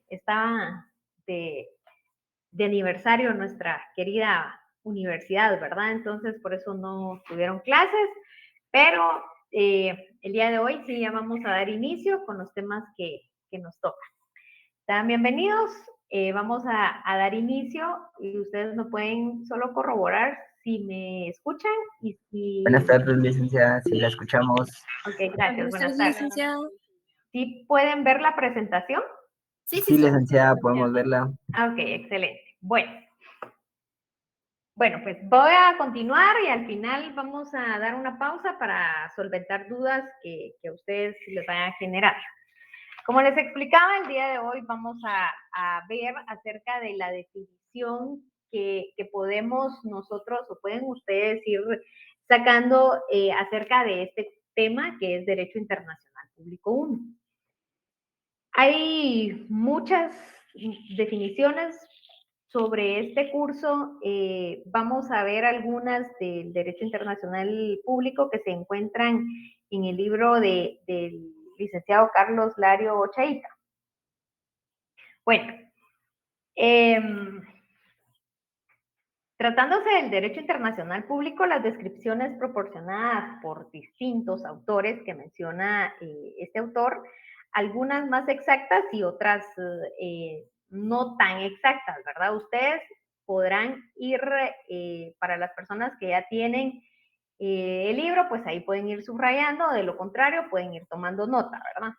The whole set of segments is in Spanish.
está de aniversario nuestra querida universidad, ¿verdad? Entonces, por eso no tuvieron clases, pero el día de hoy sí ya vamos a dar inicio con los temas que nos tocan. Están bienvenidos, vamos a dar inicio y ustedes me pueden solo corroborar si me escuchan y si... Buenas tardes, licenciada, si la escuchamos. Ok, gracias, buenas tardes. Licenciada. ¿Sí pueden ver la presentación? Sí, Licenciada, podemos verla. Ok, excelente. Bueno, pues voy a continuar y al final vamos a dar una pausa para solventar dudas que a ustedes les vayan a generar. Como les explicaba, el día de hoy vamos a ver acerca de la definición que podemos nosotros o pueden ustedes ir sacando acerca de este tema que es Derecho Internacional Público 1. Hay muchas definiciones sobre este curso. Vamos a ver algunas del Derecho Internacional Público que se encuentran en el libro del licenciado Carlos Lario Ochaíta. Bueno, tratándose del derecho internacional público, las descripciones proporcionadas por distintos autores que menciona este autor, algunas más exactas y otras no tan exactas, ¿verdad? Ustedes podrán ir, para las personas que ya tienen el libro, pues ahí pueden ir subrayando, de lo contrario pueden ir tomando nota, ¿verdad?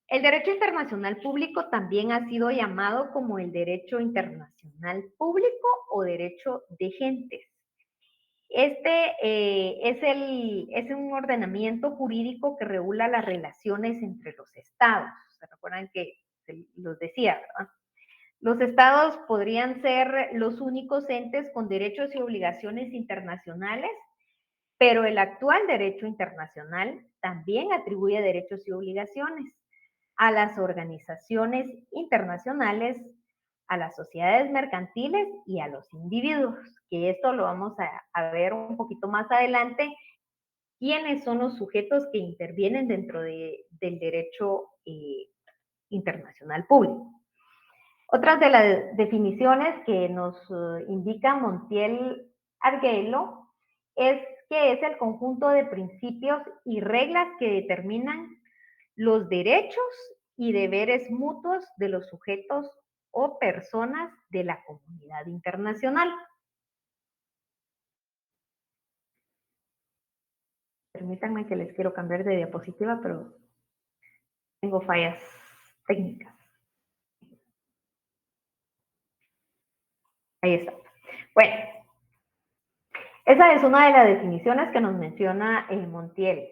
El derecho internacional público también ha sido llamado como el derecho internacional público o derecho de gentes. Este es un ordenamiento jurídico que regula las relaciones entre los estados. ¿Se recuerdan que los decía, verdad? Los estados podrían ser los únicos entes con derechos y obligaciones internacionales, pero el actual derecho internacional también atribuye derechos y obligaciones a las organizaciones internacionales, a las sociedades mercantiles y a los individuos, que esto lo vamos a ver un poquito más adelante, quiénes son los sujetos que intervienen dentro del derecho internacional público. Otras de las definiciones que nos indica Montiel Arguello es que es el conjunto de principios y reglas que determinan los derechos y deberes mutuos de los sujetos o personas de la comunidad internacional. Permítanme que les quiero cambiar de diapositiva, pero tengo fallas técnicas. Ahí está. Bueno, esa es una de las definiciones que nos menciona Montiel.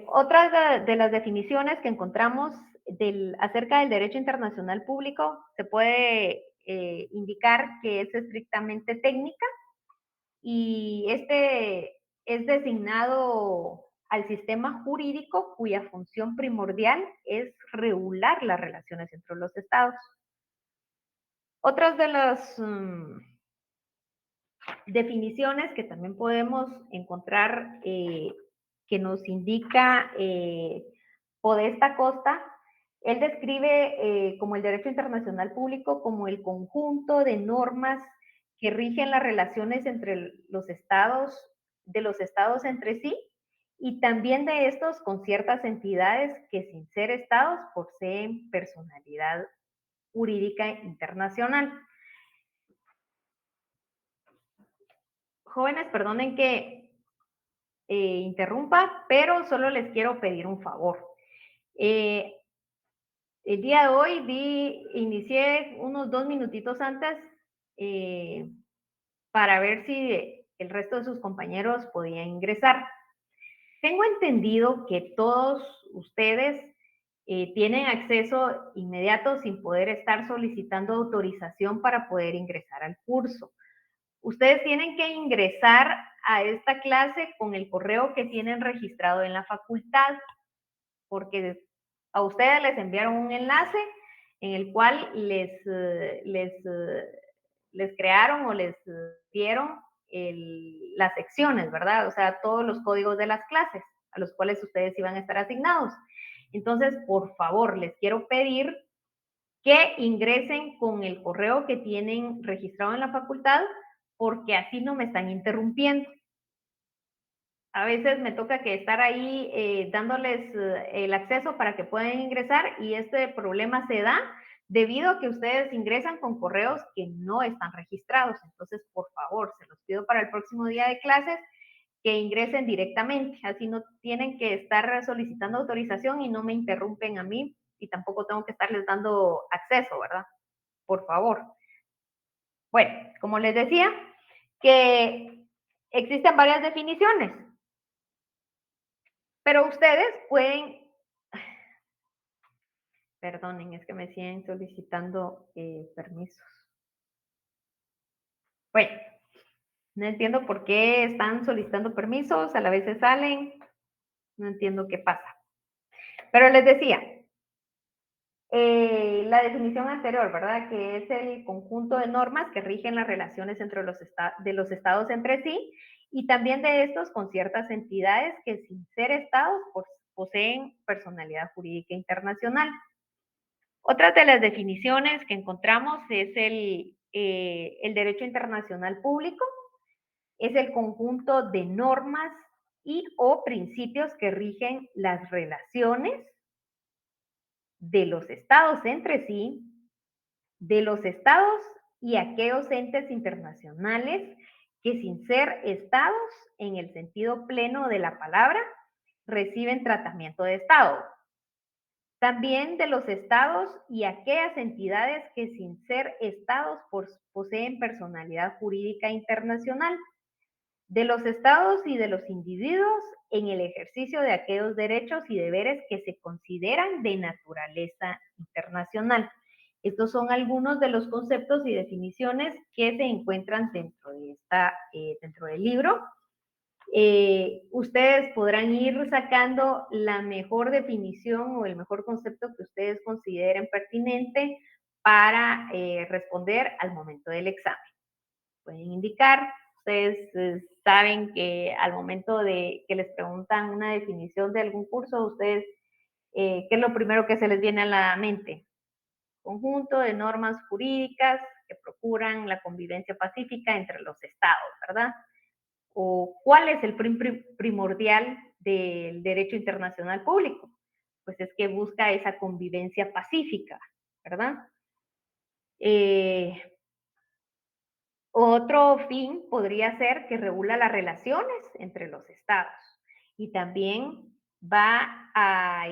Otra de las definiciones que encontramos acerca del derecho internacional público se puede indicar que es estrictamente técnica y este es designado al sistema jurídico cuya función primordial es regular las relaciones entre los estados. Otras de las definiciones que también podemos encontrar que nos indica Podesta Costa, él describe como el derecho internacional público como el conjunto de normas que rigen las relaciones entre los estados entre sí y también de estos con ciertas entidades que sin ser estados poseen personalidad jurídica internacional. Jóvenes, perdonen que interrumpa, pero solo les quiero pedir un favor. El día de hoy inicié unos 2 minutitos antes para ver si el resto de sus compañeros podían ingresar. Tengo entendido que todos ustedes tienen acceso inmediato sin poder estar solicitando autorización para poder ingresar al curso. Ustedes tienen que ingresar a esta clase con el correo que tienen registrado en la facultad, porque a ustedes les enviaron un enlace en el cual les crearon o les dieron las secciones, ¿verdad? O sea, todos los códigos de las clases a los cuales ustedes iban a estar asignados. Entonces, por favor, les quiero pedir que ingresen con el correo que tienen registrado en la facultad, porque así no me están interrumpiendo. A veces me toca que estar ahí dándoles el acceso para que puedan ingresar, y este problema se da debido a que ustedes ingresan con correos que no están registrados. Entonces, por favor, se los pido para el próximo día de clases que ingresen directamente, así no tienen que estar solicitando autorización y no me interrumpen a mí, y tampoco tengo que estarles dando acceso, ¿verdad? Por favor. Bueno, como les decía, que existen varias definiciones, pero ustedes pueden, perdonen, es que me siguen solicitando permisos. Bueno, no entiendo por qué están solicitando permisos, a la vez se salen, no entiendo qué pasa. Pero les decía, la definición anterior, ¿verdad? Que es el conjunto de normas que rigen las relaciones entre de los estados entre sí, y también de estos con ciertas entidades que sin ser estados poseen personalidad jurídica internacional. Otra de las definiciones que encontramos es el derecho internacional público. Es el conjunto de normas y o principios que rigen las relaciones de los estados entre sí, de los estados y aquellos entes internacionales que sin ser estados en el sentido pleno de la palabra reciben tratamiento de estado. También de los estados y aquellas entidades que sin ser estados poseen personalidad jurídica internacional. De los estados y de los individuos en el ejercicio de aquellos derechos y deberes que se consideran de naturaleza internacional. Estos son algunos de los conceptos y definiciones que se encuentran dentro del libro. Ustedes podrán ir sacando la mejor definición o el mejor concepto que ustedes consideren pertinente para responder al momento del examen. Pueden indicar, ustedes saben que al momento de que les preguntan una definición de algún curso, ustedes, ¿qué es lo primero que se les viene a la mente? Conjunto de normas jurídicas que procuran la convivencia pacífica entre los estados, ¿verdad? ¿O cuál es el primordial del derecho internacional público? Pues es que busca esa convivencia pacífica, ¿verdad? Otro fin podría ser que regula las relaciones entre los estados y también va a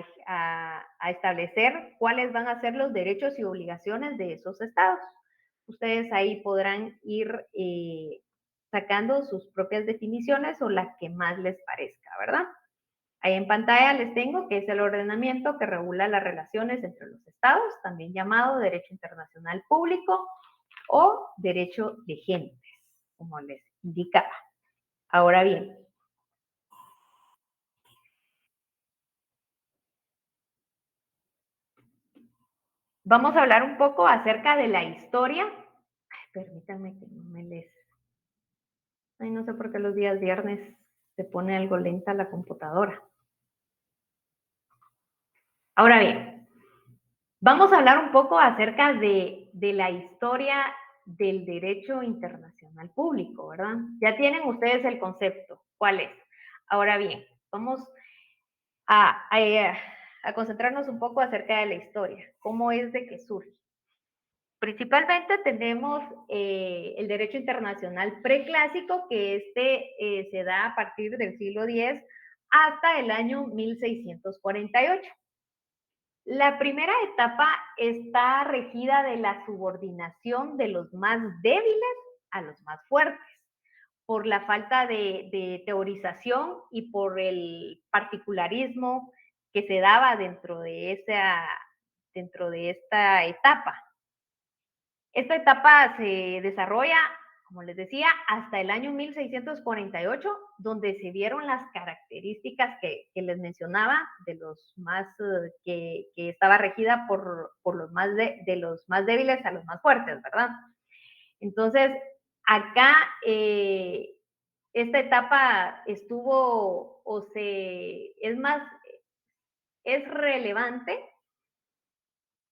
establecer cuáles van a ser los derechos y obligaciones de esos estados. Ustedes ahí podrán ir sacando sus propias definiciones o las que más les parezca, ¿verdad? Ahí en pantalla les tengo que es el ordenamiento que regula las relaciones entre los estados, también llamado derecho internacional público o derecho de gentes, como les indicaba. Ahora bien, vamos a hablar un poco acerca de la historia. Ay, permítanme que no me les... Ay, no sé por qué los días viernes se pone algo lenta la computadora. Ahora bien, vamos a hablar un poco acerca de la historia del derecho internacional público, ¿verdad? Ya tienen ustedes el concepto. ¿Cuál es? Ahora bien, vamos a, a, a concentrarnos un poco acerca de la historia. ¿Cómo es de que surge? Principalmente tenemos el derecho internacional preclásico, que se da a partir del siglo X hasta el año 1648. La primera etapa está regida de la subordinación de los más débiles a los más fuertes, por la falta de teorización y por el particularismo que se daba dentro de esta etapa. Esta etapa se desarrolla, como les decía, hasta el año 1648, donde se vieron las características que les mencionaba de los más, que estaba regida por los más de los más débiles a los más fuertes, ¿verdad? Entonces, acá esta etapa estuvo, es más, es relevante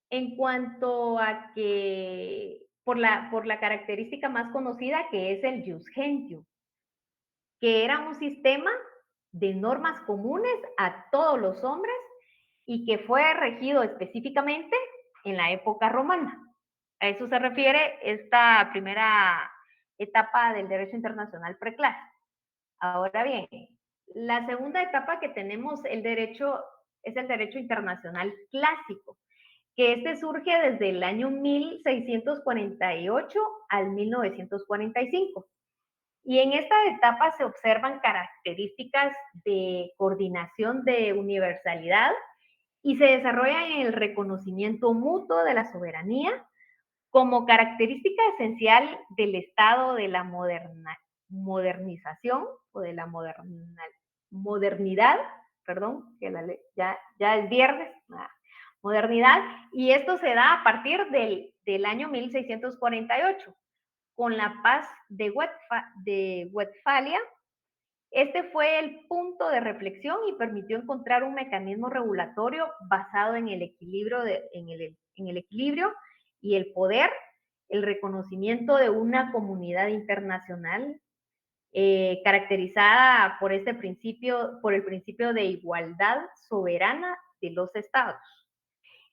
en cuanto a que, por la característica más conocida que es el jus gentium, que era un sistema de normas comunes a todos los hombres y que fue regido específicamente en la época romana. A eso se refiere esta primera etapa del derecho internacional preclásico. Ahora bien, la segunda etapa que tenemos es el derecho internacional clásico, que este surge desde el año 1648 al 1945. Y en esta etapa se observan características de coordinación, de universalidad, y se desarrolla en el reconocimiento mutuo de la soberanía como característica esencial del estado de la modernización o de la modernidad, perdón, que ya es viernes, modernidad, y esto se da a partir del año 1648, con la paz de Westfalia. Este fue el punto de reflexión y permitió encontrar un mecanismo regulatorio basado en el equilibrio, en el equilibrio y el poder, el reconocimiento de una comunidad internacional caracterizada por por el principio de igualdad soberana de los estados.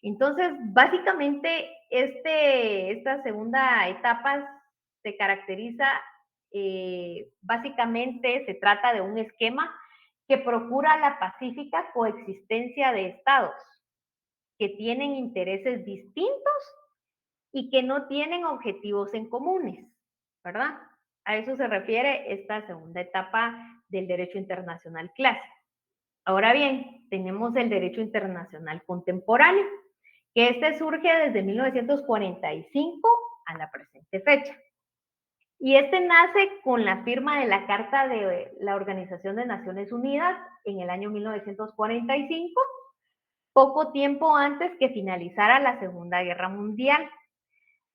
Entonces, básicamente, esta segunda etapa se caracteriza, básicamente se trata de un esquema que procura la pacífica coexistencia de estados que tienen intereses distintos y que no tienen objetivos en comunes, ¿verdad? A eso se refiere esta segunda etapa del derecho internacional clásico. Ahora bien, tenemos el derecho internacional contemporáneo, que este surge desde 1945 a la presente fecha. Y este nace con la firma de la Carta de la Organización de Naciones Unidas en el año 1945, poco tiempo antes que finalizara la Segunda Guerra Mundial.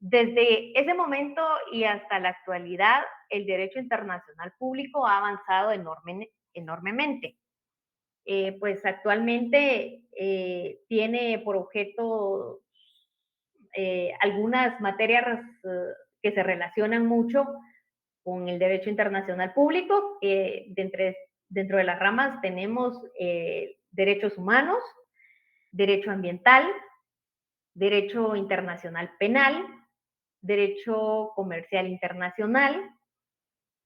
Desde ese momento y hasta la actualidad, el derecho internacional público ha avanzado enormemente. Pues actualmente tiene por objeto algunas materias que se relacionan mucho con el derecho internacional público. Dentro de las ramas tenemos derechos humanos, derecho ambiental, derecho internacional penal, derecho comercial internacional.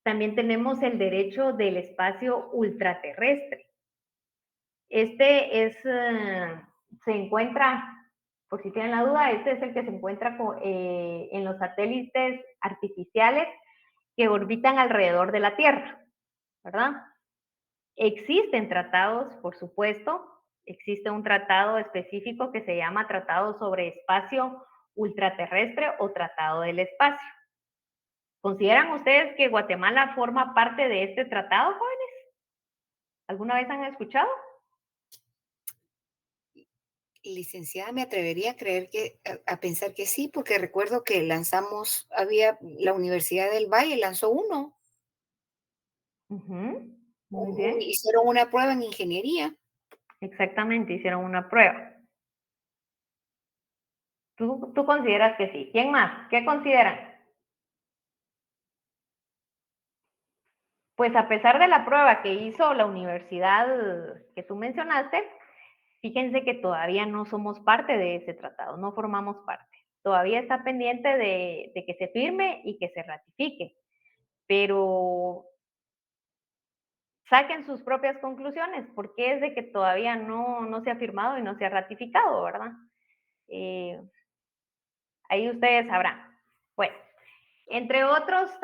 También tenemos el derecho del espacio ultraterrestre. Se encuentra, por si tienen la duda, este es el que se encuentra en los satélites artificiales que orbitan alrededor de la Tierra, ¿verdad? Existen tratados, por supuesto. Existe un tratado específico que se llama Tratado sobre Espacio Ultraterrestre o Tratado del Espacio. ¿Consideran ustedes que Guatemala forma parte de este tratado, jóvenes? ¿Alguna vez han escuchado? Licenciada, me atrevería a creer a pensar que sí, porque recuerdo que la Universidad del Valle lanzó uno, Muy bien. hicieron una prueba en ingeniería. Exactamente, hicieron una prueba. ¿Tú consideras que sí? ¿Quién más? ¿Qué consideran? Pues a pesar de la prueba que hizo la universidad que tú mencionaste, fíjense que todavía no somos parte de ese tratado, no formamos parte. Todavía está pendiente de que se firme y que se ratifique, pero saquen sus propias conclusiones, porque es de que todavía no se ha firmado y no se ha ratificado, ¿verdad? Ahí ustedes sabrán. Bueno, entre otras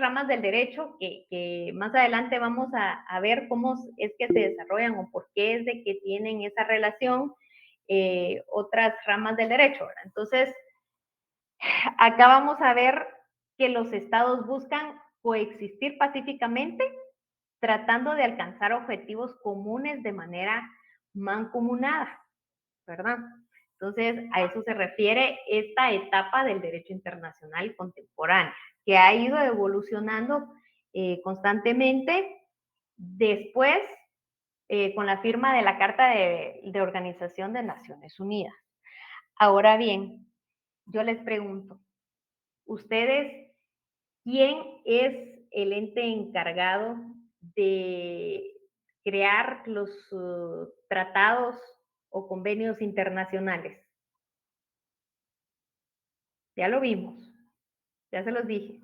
ramas del derecho, que más adelante vamos a ver cómo es que se desarrollan o por qué es de que tienen esa relación, otras ramas del derecho, ¿verdad? Entonces, acá vamos a ver que los estados buscan coexistir pacíficamente, tratando de alcanzar objetivos comunes de manera mancomunada, ¿verdad? Entonces, a eso se refiere esta etapa del derecho internacional contemporáneo, que ha ido evolucionando constantemente después con la firma de la Carta de Organización de Naciones Unidas. Ahora bien, yo les pregunto, ¿ustedes quién es el ente encargado de crear los tratados o convenios internacionales? Ya lo vimos, ya se los dije.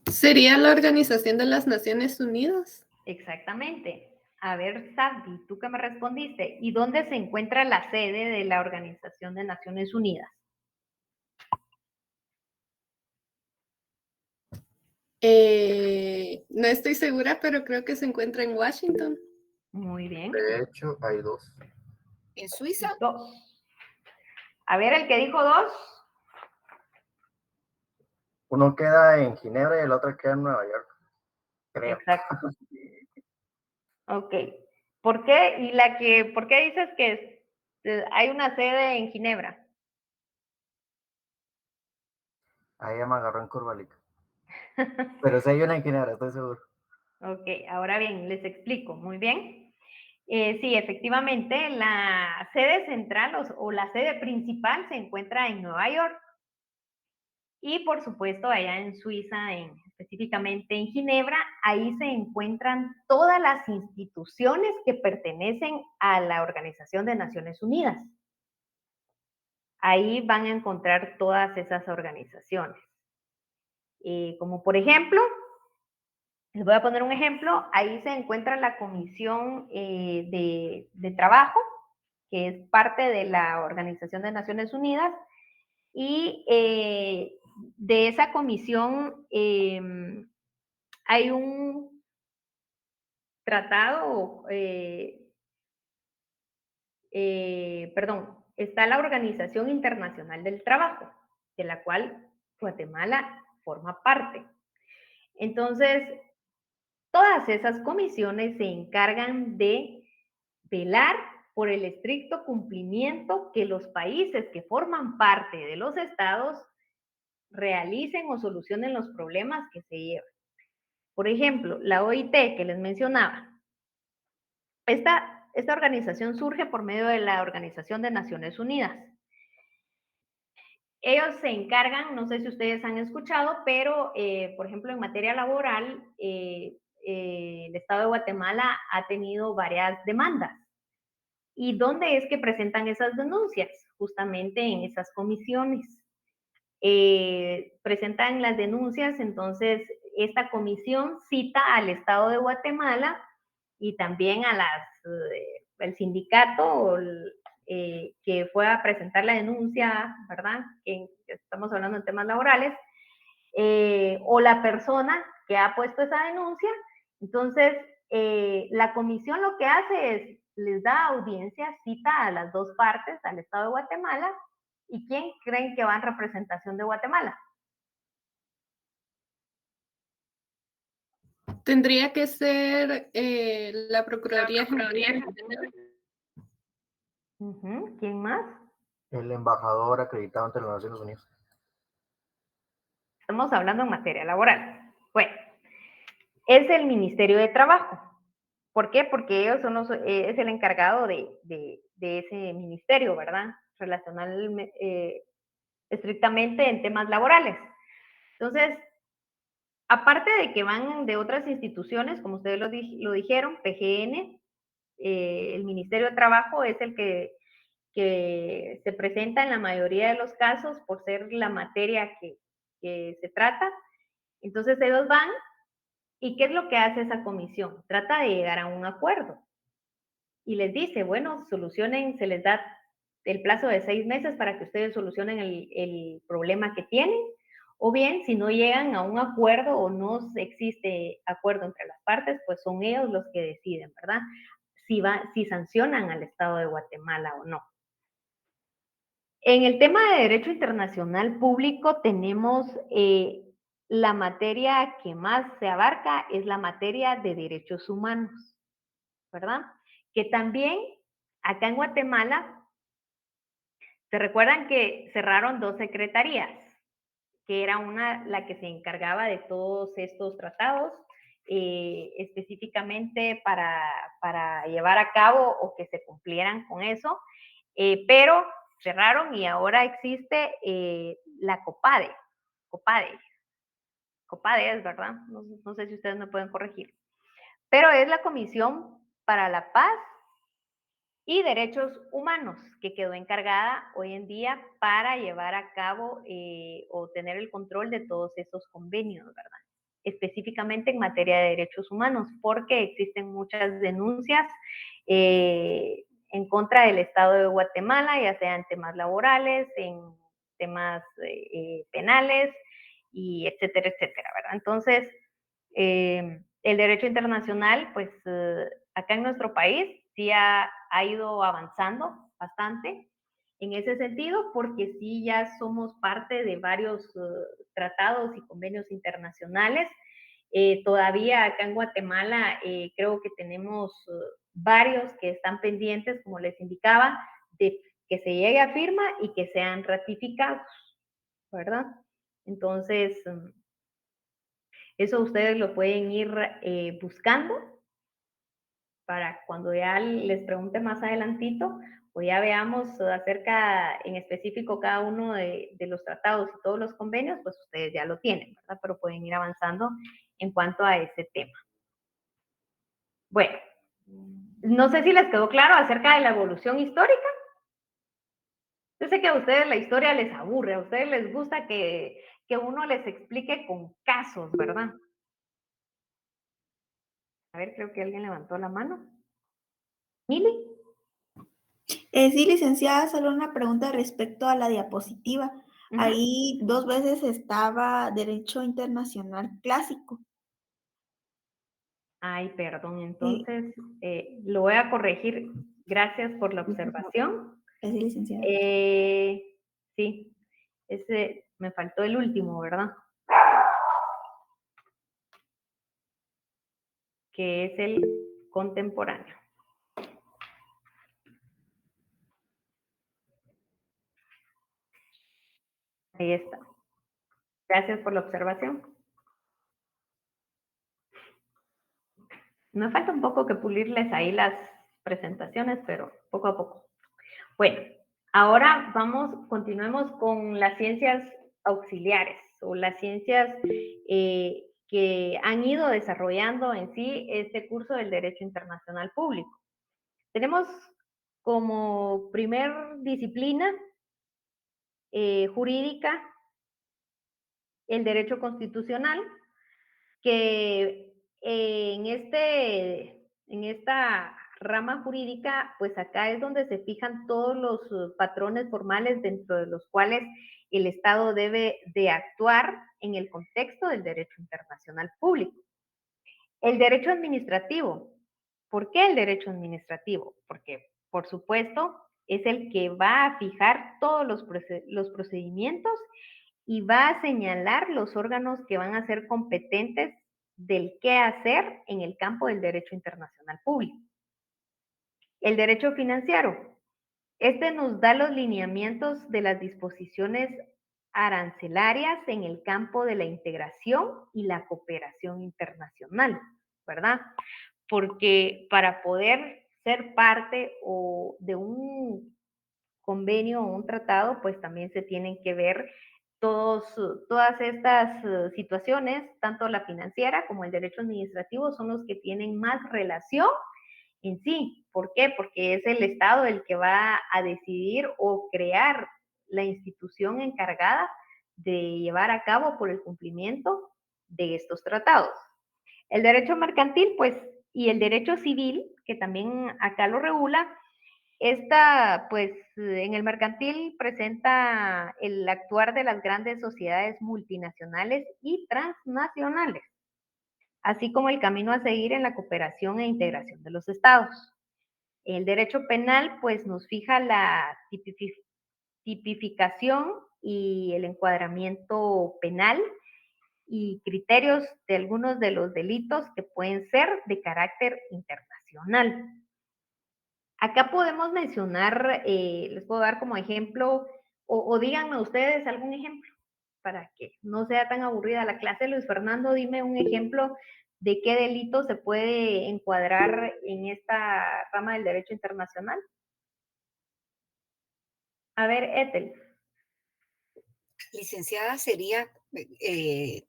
¿Sería la Organización de las Naciones Unidas? Exactamente. A ver, Sabdi, ¿tú qué me respondiste? ¿Y dónde se encuentra la sede de la Organización de Naciones Unidas? No estoy segura, pero creo que se encuentra en Washington. Muy bien. De hecho, hay dos. ¿En Suiza? Dos. A ver, el que dijo dos. Uno queda en Ginebra y el otro queda en Nueva York, creo. Exacto. Ok. ¿Por qué? ¿Por qué dices que hay una sede en Ginebra? Ahí ya me agarró en curvalica. Pero sí hay una en Ginebra, estoy seguro. Ok, ahora bien, les explico. Muy bien. Sí, efectivamente, la sede central o la sede principal se encuentra en Nueva York. Y por supuesto, allá en Suiza, específicamente en Ginebra, ahí se encuentran todas las instituciones que pertenecen a la Organización de Naciones Unidas. Ahí van a encontrar todas esas organizaciones. Como por ejemplo, les voy a poner un ejemplo, ahí se encuentra la Comisión de Trabajo, que es parte de la Organización de Naciones Unidas, y de esa comisión hay un tratado, perdón, está la Organización Internacional del Trabajo, de la cual Guatemala forma parte. Entonces, todas esas comisiones se encargan de velar por el estricto cumplimiento que los países que forman parte de los estados realicen o solucionen los problemas que se llevan. Por ejemplo, la OIT que les mencionaba. Esta organización surge por medio de la Organización de Naciones Unidas. Ellos se encargan, no sé si ustedes han escuchado, pero por ejemplo en materia laboral, el Estado de Guatemala ha tenido varias demandas. ¿Y dónde es que presentan esas denuncias? Justamente en esas comisiones. Presentan las denuncias, entonces esta comisión cita al Estado de Guatemala y también a el sindicato que fue a presentar la denuncia, ¿verdad? Que estamos hablando de temas laborales, o la persona que ha puesto esa denuncia. Entonces, la comisión lo que hace es, les da audiencia, cita a las dos partes, al Estado de Guatemala, ¿y quién creen que va en representación de Guatemala? Tendría que ser la Procuraduría General. ¿Quién más? El embajador acreditado ante las Naciones Unidas. Estamos hablando en materia laboral. Bueno, es el Ministerio de Trabajo. ¿Por qué? Porque ellos es el encargado de ese ministerio, ¿verdad? Relacional estrictamente en temas laborales. Entonces, aparte de que van de otras instituciones, como ustedes lo dijeron, PGN, el Ministerio de Trabajo es el que se presenta en la mayoría de los casos por ser la materia que se trata. Entonces ellos van, ¿y qué es lo que hace esa comisión? Trata de llegar a un acuerdo y les dice, bueno, solucionen, se les da el plazo de 6 meses para que ustedes solucionen el problema que tienen, o bien, si no llegan a un acuerdo o no existe acuerdo entre las partes, pues son ellos los que deciden, ¿verdad? Si sancionan al Estado de Guatemala o no. En el tema de derecho internacional público tenemos la materia que más se abarca es la materia de derechos humanos, ¿verdad? Que también acá en Guatemala, ¿se recuerdan que cerraron 2 secretarías? Que era una la que se encargaba de todos estos tratados específicamente para llevar a cabo o que se cumplieran con eso, pero cerraron y ahora existe la COPADE. COPADE es, ¿verdad? No sé si ustedes me pueden corregir. Pero es la Comisión para la Paz y Derechos Humanos, que quedó encargada hoy en día para llevar a cabo o tener el control de todos esos convenios, ¿verdad? Específicamente en materia de derechos humanos, porque existen muchas denuncias en contra del Estado de Guatemala, ya sea en temas laborales, en temas penales, y etcétera, etcétera, ¿verdad? Entonces, el derecho internacional, pues acá en nuestro país sí ha ido avanzando bastante en ese sentido, porque sí ya somos parte de varios tratados y convenios internacionales. Todavía acá en Guatemala creo que tenemos varios que están pendientes, como les indicaba, de que se llegue a firma y que sean ratificados, ¿verdad? Entonces, eso ustedes lo pueden ir buscando para cuando ya les pregunte más adelantito o ya veamos acerca en específico cada uno de los tratados y todos los convenios, pues ustedes ya lo tienen, ¿verdad? Pero pueden ir avanzando en cuanto a ese tema. Bueno, no sé si les quedó claro acerca de la evolución histórica. Yo sé que a ustedes la historia les aburre, a ustedes les gusta que uno les explique con casos, ¿verdad? A ver, creo que alguien levantó la mano. ¿Mili? Sí, licenciada, solo una pregunta respecto a la diapositiva. Ahí 2 veces estaba Derecho Internacional Clásico. Ay, perdón, entonces lo voy a corregir. Gracias por la observación. Sí, licenciada. Sí, ese me faltó el último, ¿verdad? Que es el contemporáneo. Ahí está. Gracias por la observación. Me falta un poco que pulirles ahí las presentaciones, pero poco a poco. Bueno, ahora continuemos con las ciencias auxiliares o las ciencias que han ido desarrollando en sí este curso del Derecho Internacional Público. Tenemos como primer disciplina jurídica el derecho constitucional, que en esta rama jurídica, pues acá es donde se fijan todos los patrones formales dentro de los cuales el Estado debe de actuar en el contexto del derecho internacional público. El derecho administrativo. ¿Por qué el derecho administrativo? Porque, por supuesto, es el que va a fijar todos los procedimientos y va a señalar los órganos que van a ser competentes del qué hacer en el campo del derecho internacional público. El derecho financiero. Este nos da los lineamientos de las disposiciones arancelarias en el campo de la integración y la cooperación internacional, ¿verdad? Porque para poder ser parte o de un convenio o un tratado, pues también se tienen que ver todas estas situaciones, tanto la financiera como el derecho administrativo, son los que tienen más relación en sí. ¿Por qué? Porque es el Estado el que va a decidir o crear la institución encargada de llevar a cabo por el cumplimiento de estos tratados. El derecho mercantil, pues, y el derecho civil, que también acá lo regula, pues, en el mercantil presenta el actuar de las grandes sociedades multinacionales y transnacionales, así como el camino a seguir en la cooperación e integración de los estados. El derecho penal, pues, nos fija la tipificación y el encuadramiento penal y criterios de algunos de los delitos que pueden ser de carácter internacional. Acá podemos mencionar, les puedo dar como ejemplo, o díganme ustedes algún ejemplo para que no sea tan aburrida la clase. Luis Fernando, dime un ejemplo de qué delito se puede encuadrar en esta rama del derecho internacional. A ver, Ethel. Licenciada, sería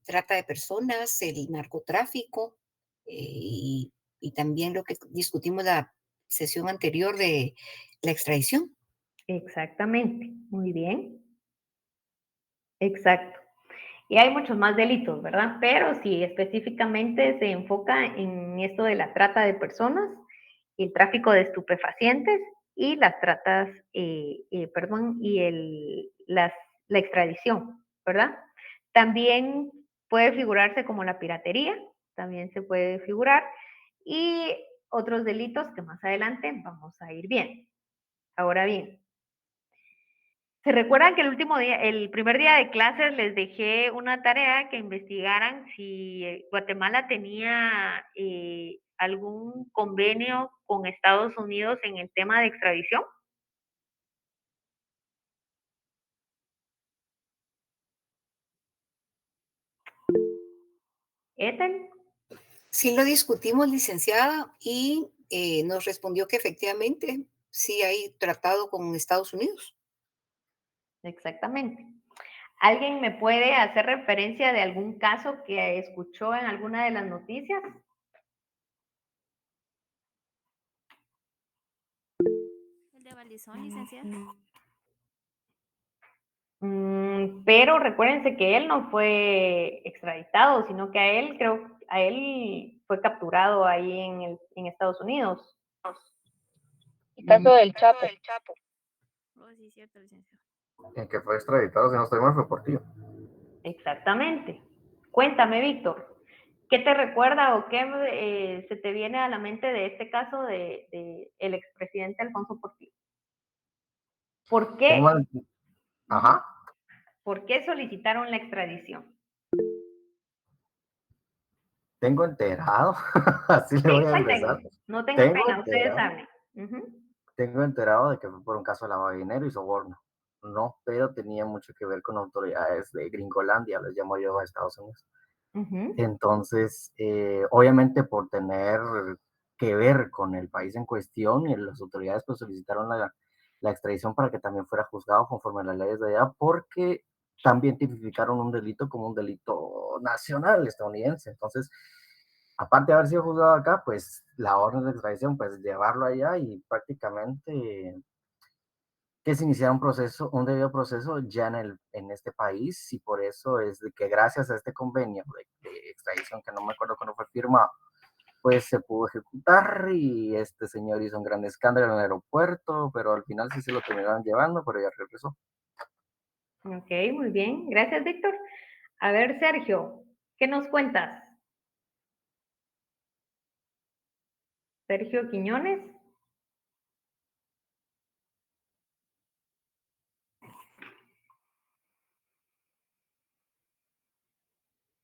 trata de personas, el narcotráfico y también lo que discutimos la sesión anterior de la extradición. Exactamente, muy bien. Exacto. Y hay muchos más delitos, ¿verdad? Pero sí, específicamente se enfoca en esto de la trata de personas, el tráfico de estupefacientes y las tratas, perdón, y la extradición, ¿verdad? También puede figurarse como la piratería, también se puede figurar, y otros delitos que más adelante vamos a ir viendo. Ahora bien, ¿se recuerdan que el primer día de clases les dejé una tarea que investigaran si Guatemala tenía algún convenio con Estados Unidos en el tema de extradición? Ethel, Sí lo discutimos, licenciada, y nos respondió que efectivamente sí hay tratado con Estados Unidos. exactamente. ¿Alguien me puede hacer referencia de algún caso que escuchó en alguna de las noticias? El de Valdizón, licenciada. Pero recuérdense que él no fue extraditado, sino que a él fue capturado ahí en Estados Unidos. El caso del Chapo. Oh, sí, cierto, licenciada. El que fue extraditado, si no estoy mal, fue por ti. Exactamente. Cuéntame, Víctor, ¿qué te recuerda o qué se te viene a la mente de este caso de el expresidente Alfonso Portillo? ¿Por qué? Ajá. ¿Por qué solicitaron la extradición? Tengo enterado, así le voy a empezar. No tengan Tengo pena, ustedes enterado, hablen. tengo enterado de que fue por un caso de lavado de dinero y soborno. No, pero tenía mucho que ver con autoridades de Gringolandia, les llamo yo, a Estados Unidos. Entonces, obviamente por tener que ver con el país en cuestión, las autoridades pues solicitaron la extradición para que también fuera juzgado conforme a las leyes de allá, porque también tipificaron un delito como un delito nacional estadounidense. Entonces, aparte de haber sido juzgado acá, pues la orden de extradición, pues llevarlo allá y prácticamente que se iniciara un proceso, un debido proceso ya en este país, y por eso es de que gracias a este convenio de extradición, que no me acuerdo cuándo fue firmado, pues se pudo ejecutar y este señor hizo un gran escándalo en el aeropuerto, pero al final sí se lo terminaron llevando, pero ya regresó. Ok, muy bien. Gracias, Víctor. A ver, Sergio, ¿qué nos cuentas? Sergio Quiñones.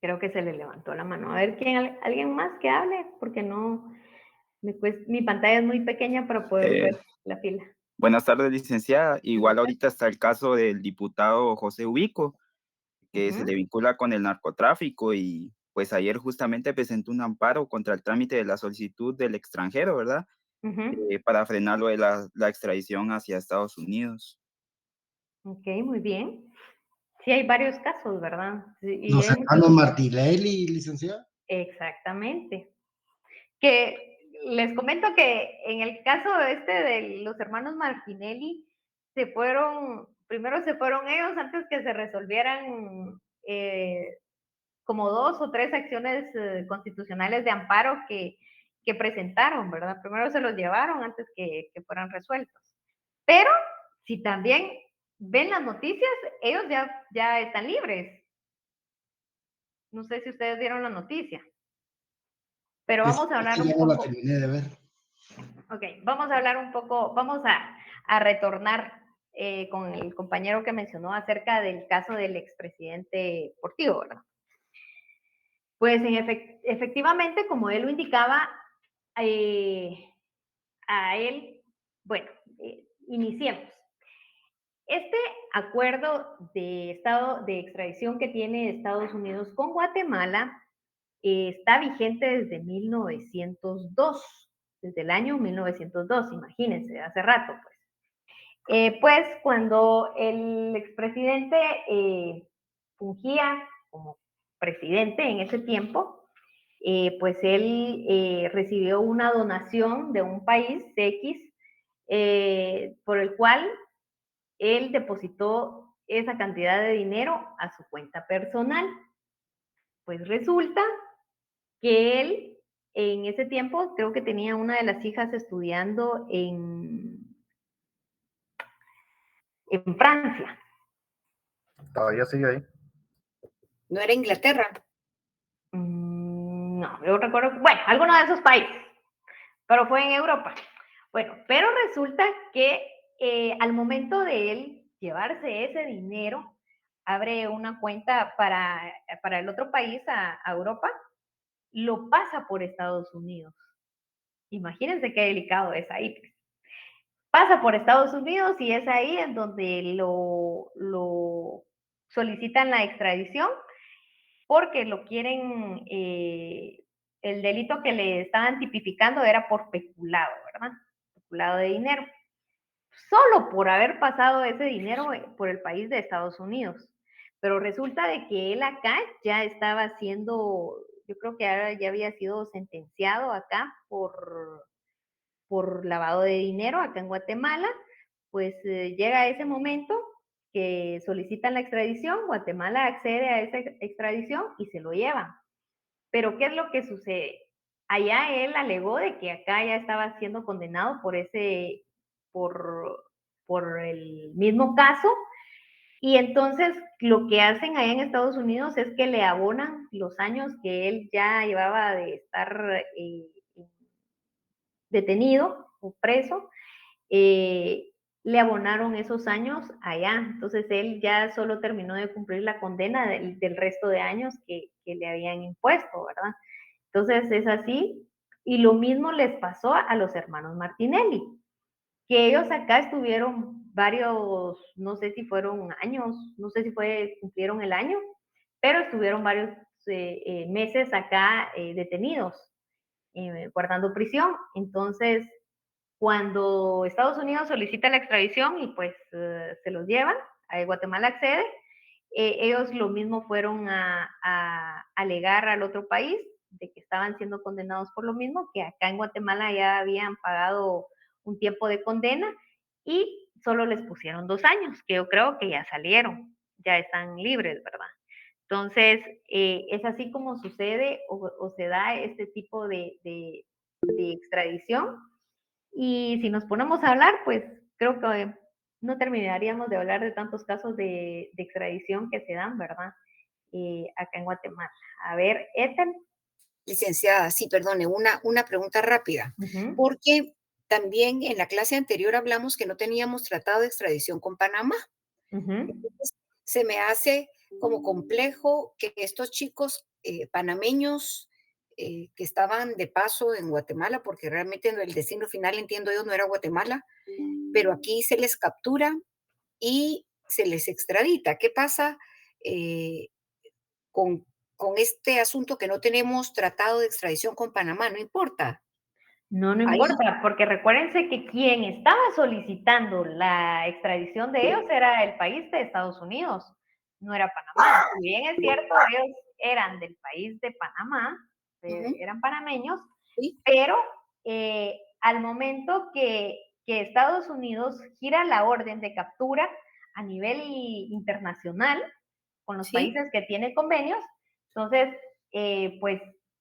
Creo que se le levantó la mano. A ver, alguien más que hable, porque no, mi pantalla es muy pequeña para poder ver la fila. Buenas tardes, licenciada. Igual ahorita está el caso del diputado José Ubico, que se le vincula con el narcotráfico y pues ayer justamente presentó un amparo contra el trámite de la solicitud del extranjero, ¿verdad? Para frenar lo de la extradición hacia Estados Unidos. Ok, muy bien. Sí, hay varios casos, ¿verdad? Sí, y Los hermanos Martinelli, licenciada. Exactamente. Que les comento que en el caso de los hermanos Martinelli, primero se fueron ellos antes que se resolvieran como 2 o 3 acciones constitucionales de amparo que presentaron, ¿verdad? Primero se los llevaron antes que fueran resueltos. Pero si también ven las noticias, ellos ya están libres. No sé si ustedes vieron la noticia. Pero vamos a hablar un poco. No la terminé de ver. Ok, vamos a hablar un poco, vamos a retornar con el compañero que mencionó acerca del caso del expresidente Portillo, ¿verdad? Pues efectivamente, como él lo indicaba, a él, bueno, iniciemos. Este acuerdo de extradición que tiene Estados Unidos con Guatemala está vigente desde 1902, desde el año 1902, imagínense, hace rato, pues cuando el expresidente fungía como presidente en ese tiempo, pues él recibió una donación de un país X, por el cual él depositó esa cantidad de dinero a su cuenta personal. Pues resulta que él en ese tiempo creo que tenía una de las hijas estudiando en Francia. Todavía sigue ahí. ¿No era Inglaterra? No, yo recuerdo, bueno, alguno de esos países, pero fue en Europa. Bueno, pero resulta que al momento de él llevarse ese dinero, abre una cuenta para el otro país, a Europa, lo pasa por Estados Unidos. Imagínense qué delicado es ahí. Pasa por Estados Unidos y es ahí en donde lo solicitan la extradición porque lo quieren, el delito que le estaban tipificando era por peculado, ¿verdad? Peculado de dinero. Solo por haber pasado ese dinero por el país de Estados Unidos. Pero resulta de que él acá ya estaba siendo, yo creo que ya había sido sentenciado acá por lavado de dinero acá en Guatemala, pues llega ese momento que solicitan la extradición, Guatemala accede a esa extradición y se lo llevan. Pero ¿qué es lo que sucede? Allá él alegó de que acá ya estaba siendo condenado por el mismo caso, y entonces lo que hacen allá en Estados Unidos es que le abonan los años que él ya llevaba de estar detenido o preso, le abonaron esos años allá. Entonces él ya solo terminó de cumplir la condena del resto de años que le habían impuesto, ¿verdad? Entonces es así. Y lo mismo les pasó a los hermanos Martinelli, que ellos acá estuvieron varios, no sé si fueron años, no sé si cumplieron el año, pero estuvieron varios meses acá detenidos, guardando prisión. Entonces, cuando Estados Unidos solicita la extradición y pues se los llevan, Guatemala accede, ellos lo mismo fueron a alegar al otro país de que estaban siendo condenados por lo mismo, que acá en Guatemala ya habían pagado un tiempo de condena y solo les pusieron 2 años, que yo creo que ya salieron, ya están libres, ¿verdad? Entonces, es así como sucede o se da este tipo de extradición. Y si nos ponemos a hablar, pues creo que no terminaríamos de hablar de tantos casos de extradición que se dan, ¿verdad? Acá en Guatemala. A ver, Ethel. Licenciada, sí, perdone, una pregunta rápida, porque también en la clase anterior hablamos que no teníamos tratado de extradición con Panamá. Entonces, se me hace como complejo que estos chicos panameños que estaban de paso en Guatemala, porque realmente el destino final, entiendo yo, no era Guatemala, pero aquí se les captura y se les extradita. ¿Qué pasa con este asunto que no tenemos tratado de extradición con Panamá? No importa. No importa, porque recuérdense que quien estaba solicitando la extradición de ellos era el país de Estados Unidos, no era Panamá. Si bien es cierto, ellos eran del país de Panamá, eran panameños, ¿sí? Pero al momento que Estados Unidos gira la orden de captura a nivel internacional con los países que tiene convenios, entonces, pues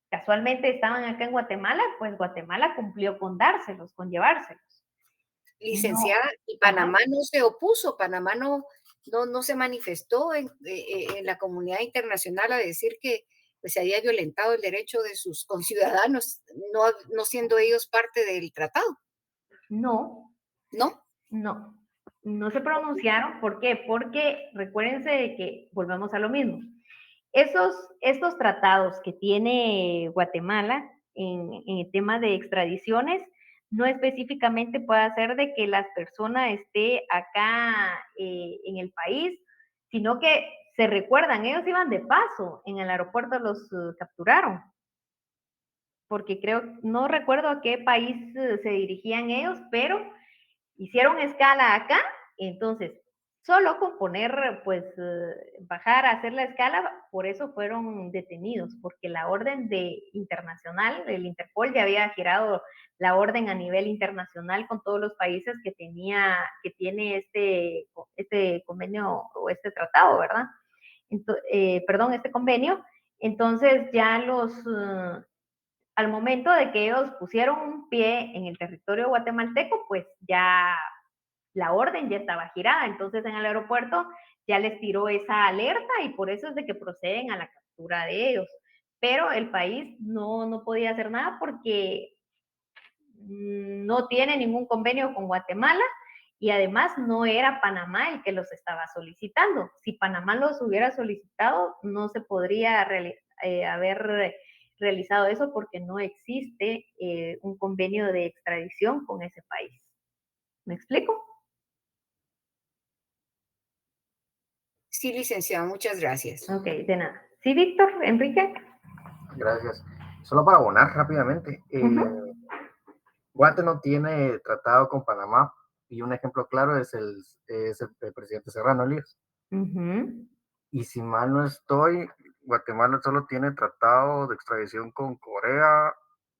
casualmente estaban acá en Guatemala, pues Guatemala cumplió con dárselos, con llevárselos. Licenciada, no. Y Panamá no se opuso, Panamá no se manifestó en la comunidad internacional a decir que pues, se había violentado el derecho de sus conciudadanos, no siendo ellos parte del tratado. No. ¿No? No se pronunciaron. ¿Por qué? Porque recuérdense de que volvemos a lo mismo. Estos tratados que tiene Guatemala en el tema de extradiciones no específicamente puede hacer de que la persona esté acá en el país, sino que se recuerdan, ellos iban de paso, en el aeropuerto los capturaron, porque no recuerdo a qué país se dirigían ellos, pero hicieron escala acá, entonces solo con poner, pues, bajar a hacer la escala, por eso fueron detenidos, porque la orden internacional, el Interpol ya había girado la orden a nivel internacional con todos los países que tiene este convenio o este tratado, ¿verdad? Este convenio. Entonces ya al momento de que ellos pusieron un pie en el territorio guatemalteco, pues ya la orden ya estaba girada, entonces en el aeropuerto ya les tiró esa alerta y por eso es de que proceden a la captura de ellos. Pero el país no podía hacer nada porque no tiene ningún convenio con Guatemala y además no era Panamá el que los estaba solicitando. Si Panamá los hubiera solicitado, no se podría haber realizado eso porque no existe un convenio de extradición con ese país. ¿Me explico? Sí, licenciado, muchas gracias. Ok, de nada. Sí, Víctor, Enrique. Gracias. Solo para abonar rápidamente. Guate no tiene tratado con Panamá y un ejemplo claro es el presidente Serrano Elías. Y si mal no estoy, Guatemala solo tiene tratado de extradición con Corea,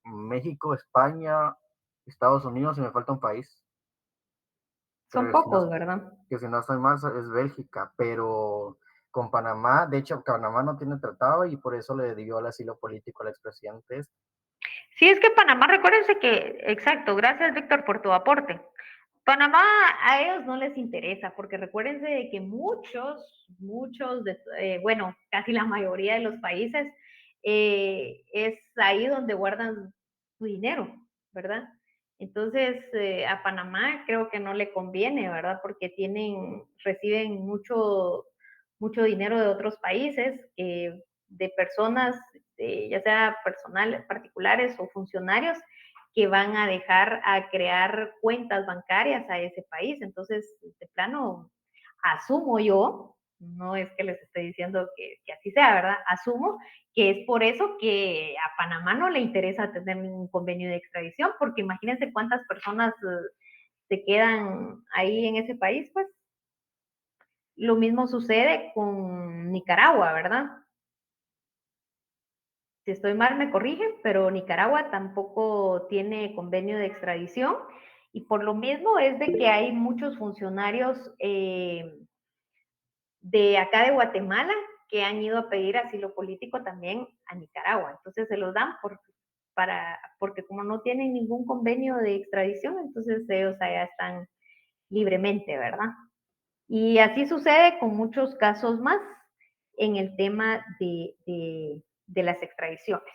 México, España, Estados Unidos y me falta un país. Son pocos, ¿verdad? Que si no estoy mal es Bélgica, pero con Panamá, de hecho Panamá no tiene tratado y por eso le dio el asilo político al expresidente. Sí, es que Panamá, recuérdense que, exacto, gracias Víctor por tu aporte. Panamá a ellos no les interesa, porque recuérdense que casi la mayoría de los países es ahí donde guardan su dinero, ¿verdad? Entonces, a Panamá creo que no le conviene, ¿verdad? Porque reciben mucho dinero de otros países, de personas, ya sea particulares o funcionarios, que van a dejar a crear cuentas bancarias a ese país. Entonces, de plano, asumo yo, no es que les estoy diciendo que así sea, ¿verdad? Asumo que es por eso que a Panamá no le interesa tener ningún convenio de extradición, porque imagínense cuántas personas se quedan ahí en ese país, pues. Lo mismo sucede con Nicaragua, ¿verdad? Si estoy mal me corrigen, pero Nicaragua tampoco tiene convenio de extradición y por lo mismo es de que hay muchos funcionarios de acá de Guatemala que han ido a pedir asilo político también a Nicaragua. Entonces se los dan porque como no tienen ningún convenio de extradición, entonces ellos allá están libremente, ¿verdad? Y así sucede con muchos casos más en el tema de las extradiciones.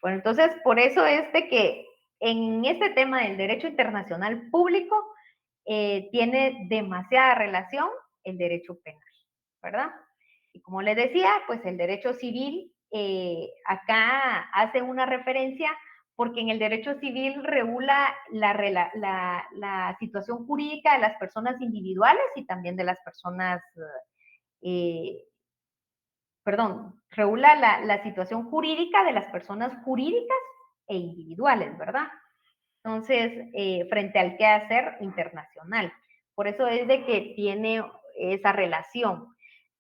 Bueno, entonces, por eso es de que en este tema del derecho internacional público tiene demasiada relación el derecho penal, ¿verdad? Y como les decía, pues el derecho civil acá hace una referencia porque en el derecho civil regula la situación jurídica de las personas individuales y también de las personas, regula la situación jurídica de las personas jurídicas e individuales, ¿verdad? Entonces, frente al quehacer internacional. Por eso es de que tiene esa relación.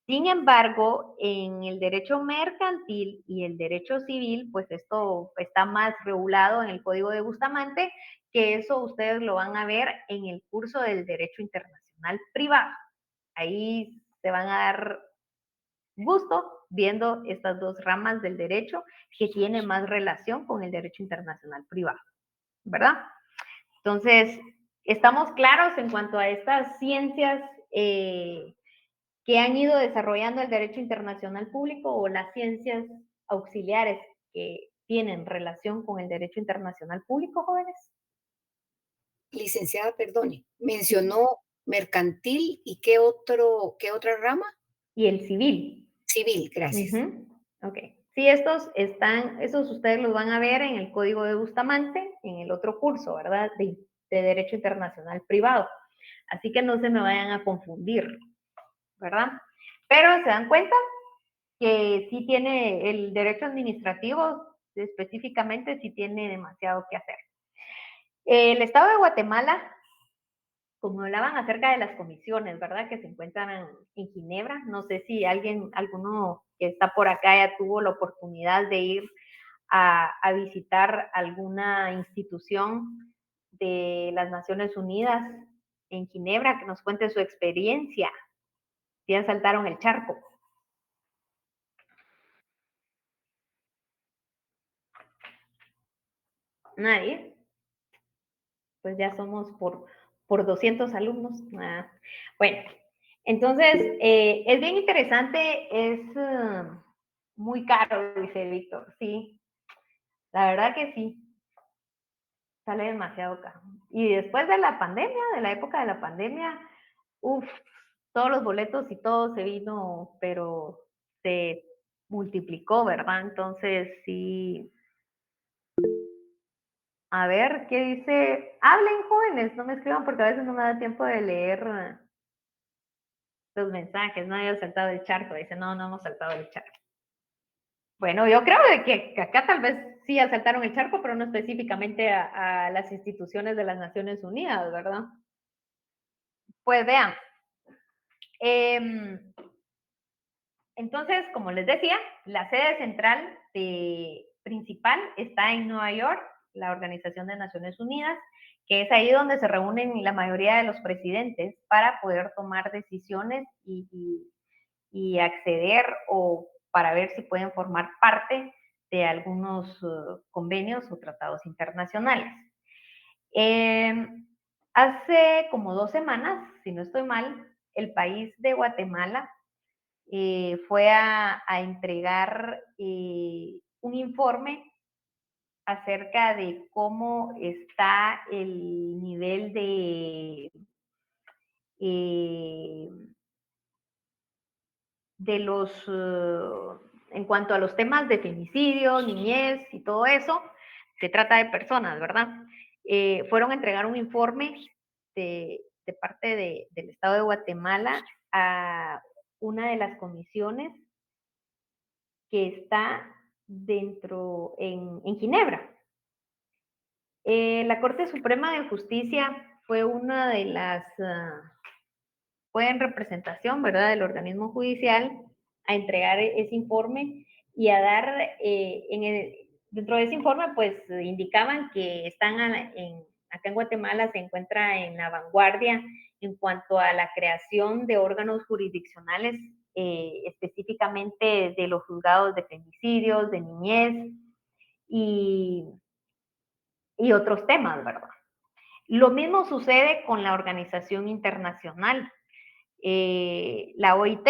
Sin embargo, en el derecho mercantil y el derecho civil, pues esto está más regulado en el Código de Bustamante, que eso ustedes lo van a ver en el curso del derecho internacional privado. Ahí se van a dar gusto viendo estas dos ramas del derecho que tienen más relación con el derecho internacional privado, ¿verdad? Entonces, estamos claros en cuanto a estas ciencias que han ido desarrollando el derecho internacional público o las ciencias auxiliares que tienen relación con el derecho internacional público, jóvenes. Licenciada, perdone, mencionó mercantil y ¿qué otra rama? Y el civil. Civil, gracias. Ok. Sí, esos ustedes los van a ver en el Código de Bustamante, en el otro curso, ¿verdad? De Derecho Internacional Privado. Así que no se me vayan a confundir, ¿verdad? pero se dan cuenta que sí tiene el derecho administrativo, específicamente sí tiene demasiado que hacer. El Estado de Guatemala, como hablaban acerca de las comisiones, ¿verdad? Que se encuentran en Ginebra. No sé si alguno que está por acá ya tuvo la oportunidad de ir a visitar alguna institución de las Naciones Unidas en Ginebra, que nos cuente su experiencia. Si ya saltaron el charco. Nadie. Pues ya somos por 200 alumnos. Bueno, entonces es bien interesante, es muy caro, dice Víctor. Sí, la verdad que sí, sale demasiado caro. Y después de la pandemia, de la época de la pandemia, todos los boletos y todo se vino, pero se multiplicó, ¿verdad? Entonces sí. A ver, ¿qué dice? Hablen, jóvenes, no me escriban porque a veces no me da tiempo de leer los mensajes. No haya saltado el charco. Dice, no hemos saltado el charco. Bueno, yo creo de que acá tal vez sí saltaron el charco, pero no específicamente a las instituciones de las Naciones Unidas, ¿verdad? Pues vean. Entonces, como les decía, la sede central principal está en Nueva York, la Organización de Naciones Unidas, que es ahí donde se reúnen la mayoría de los presidentes para poder tomar decisiones y acceder o para ver si pueden formar parte de algunos convenios o tratados internacionales. Hace como 2 semanas, si no estoy mal, el país de Guatemala fue a entregar un informe acerca de cómo está el nivel de los, en cuanto a los temas de femicidio, niñez y todo eso. Se trata de personas, ¿verdad? Fueron a entregar un informe de parte del Estado de Guatemala a una de las comisiones que está en Ginebra. La Corte Suprema de Justicia fue una de las, fue en representación, ¿verdad?, del organismo judicial a entregar ese informe y a dar, dentro de ese informe, pues indicaban que están acá en Guatemala se encuentra en la vanguardia en cuanto a la creación de órganos jurisdiccionales, específicamente de los juzgados de femicidios, de niñez y otros temas, ¿verdad? Lo mismo sucede con la organización internacional. La OIT,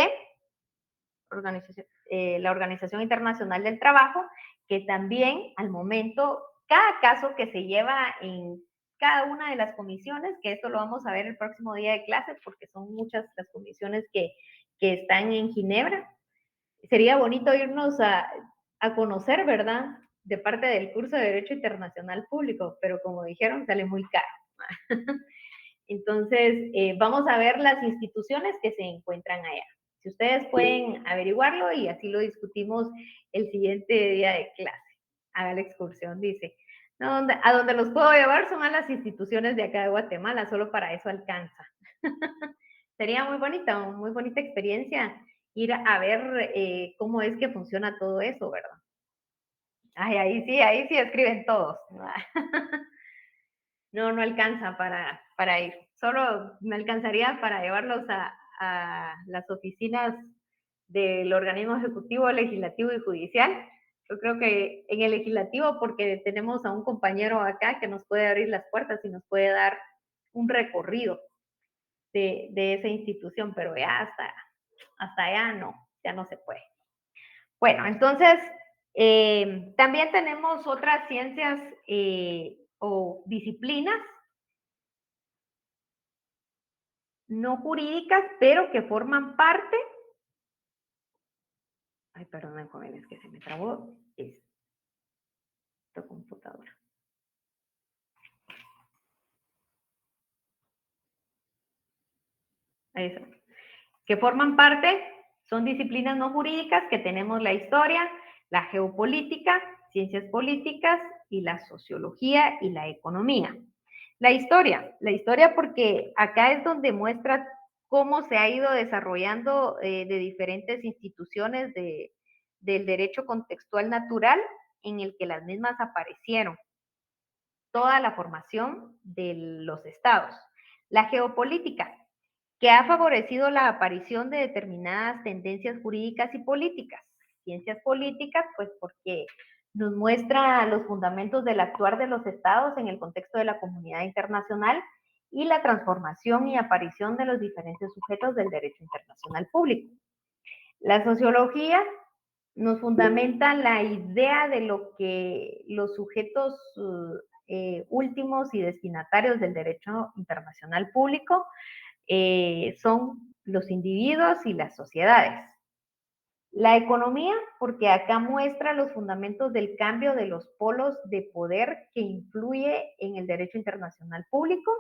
la Organización Internacional del Trabajo, que también al momento, cada caso que se lleva en cada una de las comisiones, que esto lo vamos a ver el próximo día de clases, porque son muchas las comisiones que están en Ginebra. Sería bonito irnos a conocer, ¿verdad?, de parte del curso de Derecho Internacional Público, pero como dijeron, sale muy caro. Entonces, vamos a ver las instituciones que se encuentran allá. Si ustedes pueden averiguarlo y así lo discutimos el siguiente día de clase. Haga la excursión, dice. No, a donde los puedo llevar son a las instituciones de acá de Guatemala, solo para eso alcanza. Sería muy bonita experiencia ir a ver cómo es que funciona todo eso, ¿verdad? Ay, ahí sí escriben todos. No alcanza para ir. Solo me alcanzaría para llevarlos a las oficinas del organismo ejecutivo, legislativo y judicial. Yo creo que en el legislativo, porque tenemos a un compañero acá que nos puede abrir las puertas y nos puede dar un recorrido de esa institución, pero ya hasta allá ya no se puede. Bueno, entonces, también tenemos otras ciencias o disciplinas no jurídicas, pero que forman parte. Ay, perdón, jóvenes, que se me trabó esta computadora. Ahí está. Que forman parte Son disciplinas no jurídicas que tenemos la historia, la geopolítica, ciencias políticas y la sociología y la economía. La historia porque acá es donde muestra cómo se ha ido desarrollando de diferentes instituciones del derecho contextual natural en el que las mismas aparecieron. Toda la formación de los estados. La geopolítica, que ha favorecido la aparición de determinadas tendencias jurídicas y políticas. Ciencias políticas, pues porque nos muestra los fundamentos del actuar de los estados en el contexto de la comunidad internacional y la transformación y aparición de los diferentes sujetos del derecho internacional público. La sociología nos fundamenta la idea de lo que los sujetos últimos y destinatarios del derecho internacional público son los individuos y las sociedades. La economía, porque acá muestra los fundamentos del cambio de los polos de poder que influye en el derecho internacional público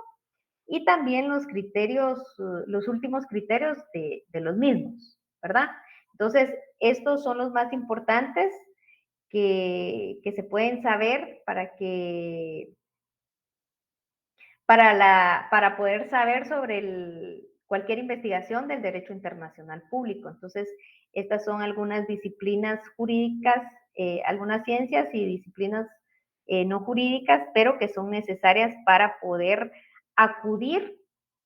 y también los criterios, los últimos criterios de los mismos, ¿verdad? Entonces, estos son los más importantes que se pueden saber para poder saber sobre cualquier investigación del derecho internacional público. Entonces, estas son algunas disciplinas jurídicas, algunas ciencias y disciplinas no jurídicas, pero que son necesarias para poder acudir,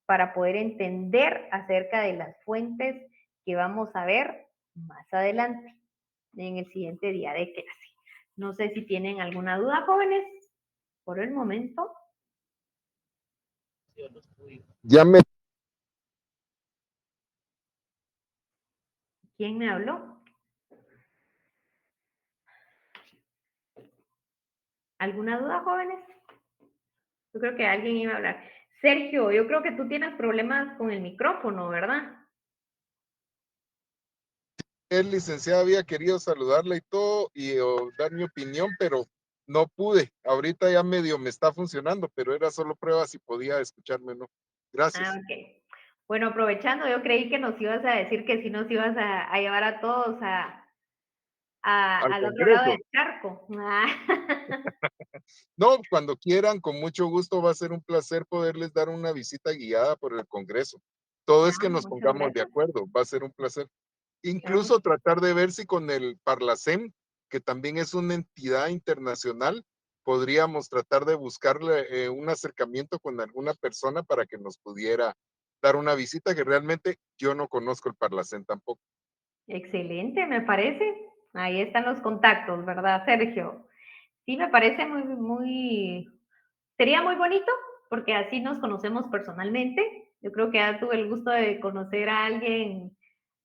para poder entender acerca de las fuentes que vamos a ver más adelante en el siguiente día de clase. No sé si tienen alguna duda, jóvenes, por el momento. ¿Quién me habló? ¿Alguna duda, jóvenes? Yo creo que alguien iba a hablar. Sergio, yo creo que tú tienes problemas con el micrófono, ¿verdad? El licenciado había querido saludarla y todo y dar mi opinión, pero no pude. Ahorita ya medio me está funcionando, pero era solo prueba si podía escucharme o no. Gracias. Ah, ok. Bueno, aprovechando, yo creí que nos ibas a decir que si nos ibas a llevar a todos al otro lado del charco. No, cuando quieran, con mucho gusto, va a ser un placer poderles dar una visita guiada por el Congreso. Todo es que nos pongamos de acuerdo, va a ser un placer. Incluso tratar de ver si con el Parlacem, que también es una entidad internacional, podríamos tratar de buscarle un acercamiento con alguna persona para que nos pudiera dar una visita, que realmente yo no conozco el Parlacem tampoco. Excelente, me parece. Ahí están los contactos, ¿verdad, Sergio? Sí, me parece sería muy bonito porque así nos conocemos personalmente. Yo creo que ya tuve el gusto de conocer a alguien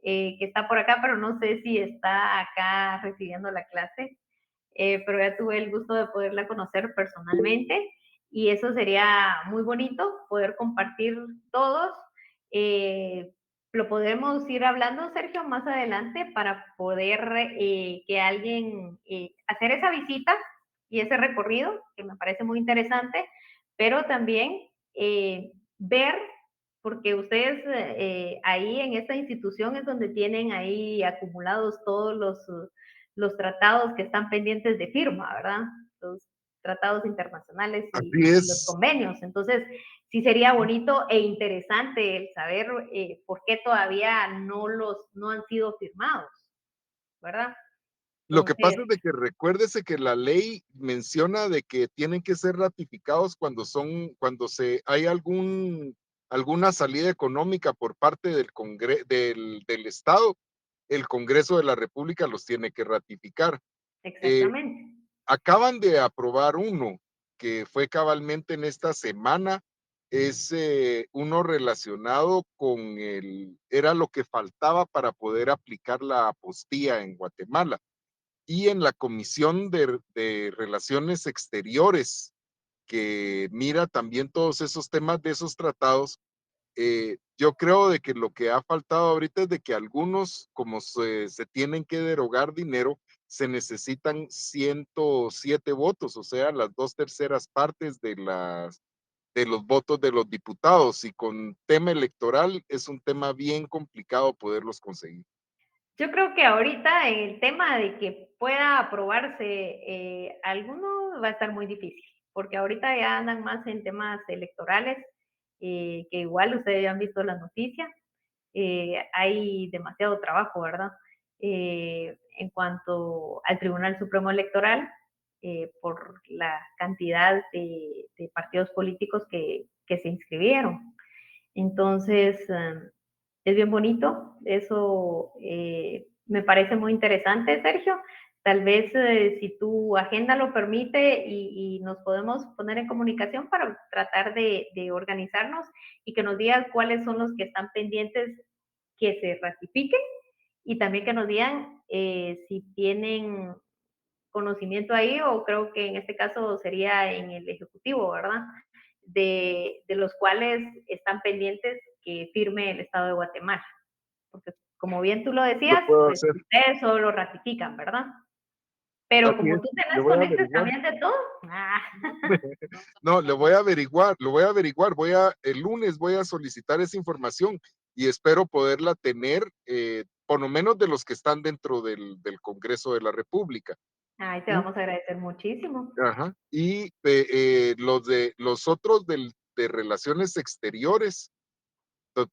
que está por acá, pero no sé si está acá recibiendo la clase, pero ya tuve el gusto de poderla conocer personalmente y eso sería muy bonito, poder compartir todos. Lo podemos ir hablando, Sergio, más adelante para poder que alguien hacer esa visita y ese recorrido, que me parece muy interesante, pero también ver, porque ustedes ahí en esta institución es donde tienen ahí acumulados todos los tratados que están pendientes de firma, ¿verdad? Los tratados internacionales y los convenios. Entonces, sí sería bonito e interesante el saber por qué todavía no han sido firmados, ¿verdad? Lo que pasa es de que recuérdese que la ley menciona de que tienen que ser ratificados cuando hay alguna salida económica por parte del Estado, el Congreso de la República los tiene que ratificar. Exactamente. Acaban de aprobar uno que fue cabalmente en esta semana, es uno relacionado con era lo que faltaba para poder aplicar la apostilla en Guatemala. Y en la Comisión de Relaciones Exteriores, que mira también todos esos temas de esos tratados, yo creo de que lo que ha faltado ahorita es de que algunos, como se tienen que derogar dinero, se necesitan 107 votos, o sea, las 2/3 partes de los votos de los diputados, y con tema electoral es un tema bien complicado poderlos conseguir. Yo creo que ahorita el tema de que pueda aprobarse alguno va a estar muy difícil, porque ahorita ya andan más en temas electorales, que igual ustedes ya han visto las noticias, hay demasiado trabajo, ¿verdad? En cuanto al Tribunal Supremo Electoral, por la cantidad de partidos políticos que se inscribieron. Entonces, es bien bonito, eso me parece muy interesante, Sergio. Tal vez si tu agenda lo permite y nos podemos poner en comunicación para tratar de organizarnos y que nos digas cuáles son los que están pendientes que se ratifiquen y también que nos digan si tienen conocimiento ahí o creo que en este caso sería en el Ejecutivo, ¿verdad? De los cuales están pendientes que firme el Estado de Guatemala. Porque como bien tú lo decías, pues ustedes solo ratifican, ¿verdad? Pero Así como es, tú le tenés voy a conectes averiguar. también de todo. No, lo voy a averiguar. El lunes voy a solicitar esa información y espero poderla tener, por lo menos de los que están dentro del Congreso de la República. Ay, te vamos a agradecer muchísimo. Ajá. Y los otros de Relaciones Exteriores,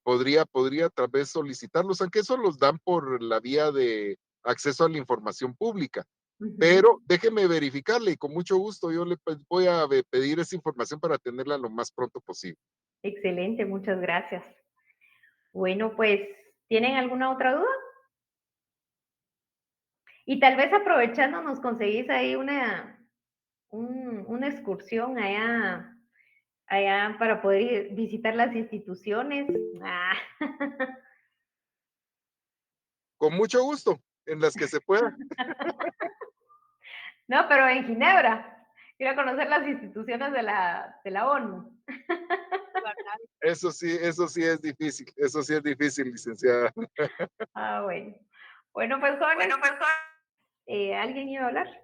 podría tal vez solicitarlos, aunque eso los dan por la vía de acceso a la información pública. Pero déjeme verificarle y con mucho gusto yo le voy a pedir esa información para tenerla lo más pronto posible. Excelente, muchas gracias. Bueno, pues, ¿tienen alguna otra duda? Y tal vez aprovechando nos conseguís ahí una excursión allá para poder visitar las instituciones. Con mucho gusto, en las que se pueda. No, pero en Ginebra. Ir a conocer las instituciones de la ONU. Eso sí es difícil, licenciada. Bueno. Bueno, pues, jóvenes, ¿alguien iba a hablar?